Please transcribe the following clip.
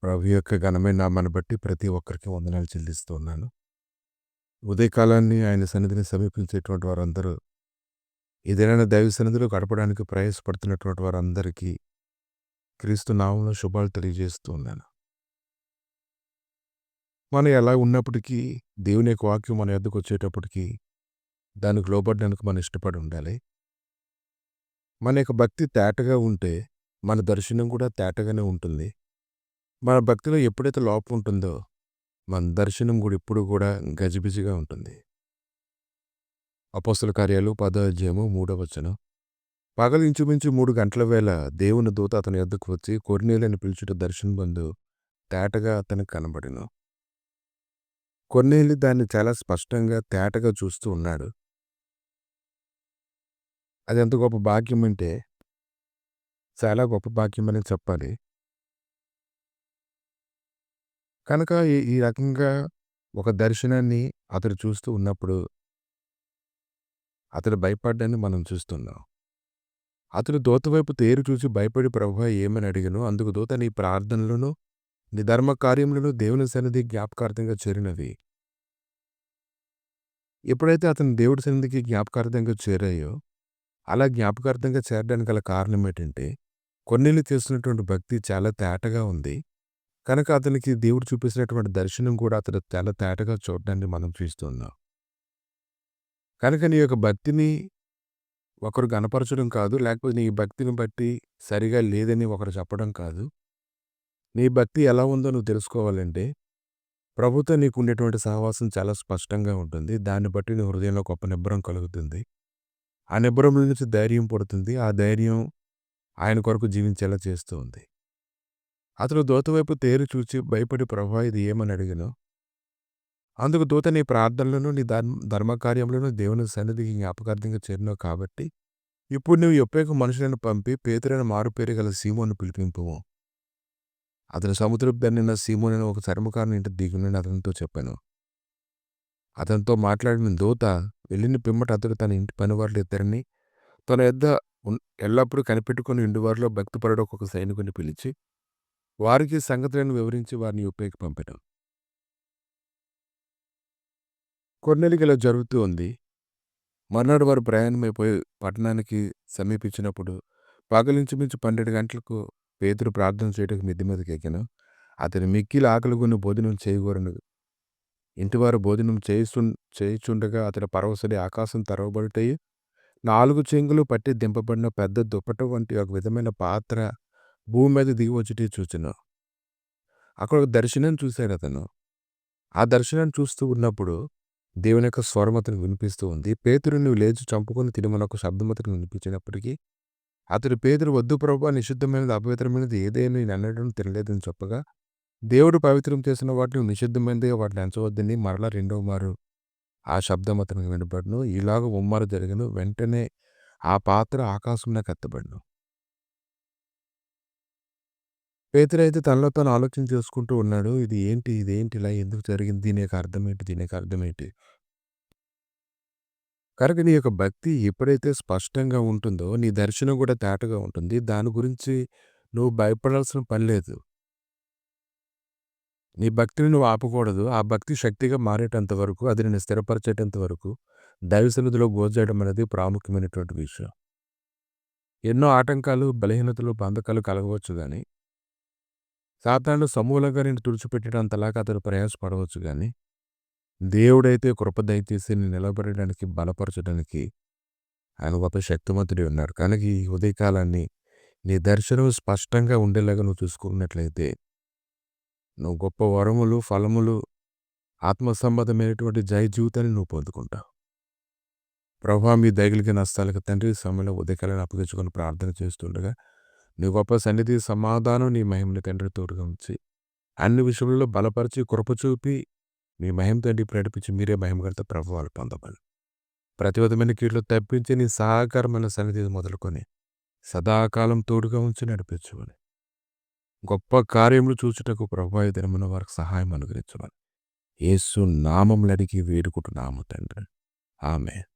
ప్రభు యొక్క ఘనమైన నామాన్ని బట్టి ప్రతి ఒక్కరికి వందనాలు చెల్లిస్తూ ఉన్నాను. ఉదయకాలాన్ని ఆయన సన్నిధిని సమీపించేటువంటి వారందరూ ఏదైనా దైవ సన్నిధిలో గడపడానికి ప్రయాసపడుతున్నటువంటి వారందరికీ క్రీస్తు నామంలో శుభాలు తెలియజేస్తూ ఉన్నాను. మనం ఎలా ఉన్నప్పటికీ దేవుని యొక్క వాక్యం మన యొద్దకు వచ్చేటప్పటికి దానికి లోబడడానికి మనం ఇష్టపడి ఉండాలి. మన యొక్క భక్తి తేటగా ఉంటే మన దర్శనం కూడా తేటగానే ఉంటుంది. మన భక్తిలో ఎప్పుడైతే లోపం ఉంటుందో మన దర్శనం కూడా ఎప్పుడు కూడా గజిబిజిగా ఉంటుంది. అపోస్తల కార్యాలు 10వ అధ్యాయము 3వ వచనం. పగలు ఇంచుమించు 3 గంటల వేళ దేవుని దూత అతని యొద్దకు వచ్చి కొర్నేలిని పిలుచుట దర్శనమందు తేటగా అతనికి కనబడెను. కొర్నేలి దాన్ని చాలా స్పష్టంగా తేటగా చూస్తూ ఉన్నాడు. అది ఎంత గొప్ప భాగ్యం అంటే చాలా గొప్ప భాగ్యం అని చెప్పాలి. కనుక ఈ రకంగా ఒక దర్శనాన్ని అతడు చూస్తూ ఉన్నప్పుడు అతడు భయపడ్డాన్ని మనం చూస్తున్నాం. అతడు దూత వైపు తేరు చూసి భయపడి ప్రభువా ఏమని అడిగెను. అందుకు దూత నీ ప్రార్థనలను నీ ధర్మ కార్యములను దేవుని సన్నిధి జ్ఞాపకార్థంగా చేరినవి. ఎప్పుడైతే అతను దేవుడి సన్నిధికి జ్ఞాపకార్థంగా చేరాయో అలా జ్ఞాపకార్థంగా చేరడానికి గల కారణం ఏంటంటే కొన్నేళ్ళు చేస్తున్నటువంటి భక్తి చాలా తేటగా ఉంది. కనుక అతనికి దేవుడు చూపించినటువంటి దర్శనం కూడా అతడు చాలా తేటగా చూడడాన్ని మనం చూస్తున్నాం. కనుక నీ యొక్క భక్తిని ఒకరు గనపరచడం కాదు, లేకపోతే నీ భక్తిని బట్టి సరిగా లేదని ఒకరు చెప్పడం కాదు. నీ భక్తి ఎలా ఉందో నువ్వు తెలుసుకోవాలంటే ప్రభుతో నీకు ఉండేటువంటి సహవాసం చాలా స్పష్టంగా ఉంటుంది. దాన్ని బట్టి నీ హృదయంలో గొప్ప నిబ్బరం కలుగుతుంది. ఆ నిబ్బరం నుంచి ధైర్యం పుడుతుంది. ఆ ధైర్యం ఆయన కొరకు జీవించేలా చేస్తూ ఉంది. అతడు దూత వైపు తేరు చూచి భయపడి ప్రభువా ఇది ఏమని అడిగెను. అందుకు దూత నీ ప్రార్థనలను నీ ధర్మకార్యములను దేవుని సన్నిధికి జ్ఞాపకార్థంగా చేరినావు కాబట్టి ఇప్పుడు నువ్వు యొప్పేకు మనుషులను పంపి పేతురైన మారుపేరు గల సీమోను పిలిపింపుము. అతను సముద్రపు దన్నిన సీమోనైన ఒక చర్మకారుని ఇంటి దిగునని అతనితో చెప్పాను. అతనితో మాట్లాడిన దూత వెళ్ళిన పిమ్మట అతడు తన ఇంటి పనివారులు ఇద్దరిని తన యొద్ద ఎల్లప్పుడూ కనిపెట్టుకుని ఇండివారిలో భక్తిపరుడు ఒక సైనికుని పిలిచి వారికి సంగతులను వివరించి వారిని యొప్పేకి పంపాను. కొర్నేలికి ఇలా జరుగుతూ ఉంది. మర్నాడు వారు ప్రయాణమైపోయి పట్టణానికి సమీపించినప్పుడు పగలించుమించు 12 గంటలకు పేతురు ప్రార్థన చేయడానికి మిద్ది మీదకి ఎక్కెను. అతని మిక్కిలి ఆకలిగొని భోజనం చేయగోరను. ఇంటివారు భోజనం చేయుచుండగా అతని పరవశుడి ఆకాశం తెరవబడుటయు 4 చెంగులు పట్టి దింపబడిన పెద్ద దుప్పట వంటి ఒక విధమైన పాత్ర భూమి మీద దిగి వచ్చి చూచెను. అక్కడ ఒక దర్శనం చూశాడు అతను. ఆ దర్శనాన్ని చూస్తూ ఉన్నప్పుడు దేవుని యొక్క స్వరం అతనికి వినిపిస్తూ ఉంది. పేతురు నువ్వు లేచి చంపుకొని తినమని ఒక శబ్దం అతనికి వినిపించినప్పటికీ అతడు పేతురు వద్దు ప్రభువా నిషిద్ధమైనది అపవిత్రమైనది ఏదైనా నేను అన్నడం తినలేదని చెప్పగా దేవుడు పవిత్రం చేసిన వాటిని నిషిద్ధమైనదిగా వాటిని ఎంచవద్దని మరలా రెండవ మారు ఆ శబ్దం అతనికి వినపడను. ఇలాగ ముమ్మారు జరిగను. వెంటనే ఆ పాత్ర ఆకాశంలోకి ఎత్తబడను. పేతురు అయితే తనలో తాను ఆలోచన చేసుకుంటూ ఉన్నాడు. ఇదేంటి ఇలా ఎందుకు జరిగింది, దీని యొక్క అర్థం ఏంటి. కనుక నీ యొక్క భక్తి ఎప్పుడైతే స్పష్టంగా ఉంటుందో నీ దర్శనం కూడా తేటగా ఉంటుంది. దాని గురించి నువ్వు భయపడాల్సిన పని లేదు. నీ భక్తిని నువ్వు ఆపకూడదు. ఆ భక్తి శక్తిగా మారేటంత వరకు, అది నిన్ను స్థిరపరిచేటంత వరకు దైవ సన్నిధిలో గోజేయడం అనేది ప్రాముఖ్యమైనటువంటి విషయం. ఎన్నో ఆటంకాలు, బలహీనతలు, బంధకాలు కలగవచ్చు కానీ సాతానుడు సమూలంగా నిన్ను తుడిచిపెట్టేటంతలాగా అతడు ప్రయాసపడవచ్చు కానీ దేవుడైతే కృప దయచేసి నిన్ను నిలబడడానికి బలపరచడానికి ఆయన గొప్ప శక్తిమంతుడే ఉన్నాడు. కనుక ఈ ఉదయకాలాన్ని నీ దర్శనం స్పష్టంగా ఉండేలాగా నువ్వు చూసుకున్నట్లయితే నువ్వు గొప్ప వరములు, ఫలములు, ఆత్మ సంబంధమైనటువంటి జయ జీవితాన్ని నువ్వు పొందుకుంటావు. ప్రభువా మీ దయగలిగిన నష్టాలకు తండ్రి సమయంలో ఉదయకాలను అప్పగించుకొని ప్రార్థన చేస్తుండగా నీ గొప్ప సన్నిధి సమాధానం నీ మహిమని తండ్రి తోడుగా ఉంచి అన్ని విషయంలో బలపరిచి కృప చూపి మీ మహిమ తండ్రి ప్రకటించి మీరే మహిమగలత ప్రభువాలు పొందమని ప్రతి విధమైన కీళ్ళు తప్పించి నీ సహకారమైన సన్నిధి మొదలుకొని సదాకాలం తోడుగా ఉంచి నడిపించమని గొప్ప కార్యములు చూచుటకు ప్రభువా ఈ దినమున వారికి సహాయం అనుగ్రహించమని యేసు నామములు అడిగి వేడుకుంటున్నాము తండ్రి. ఆమేన్.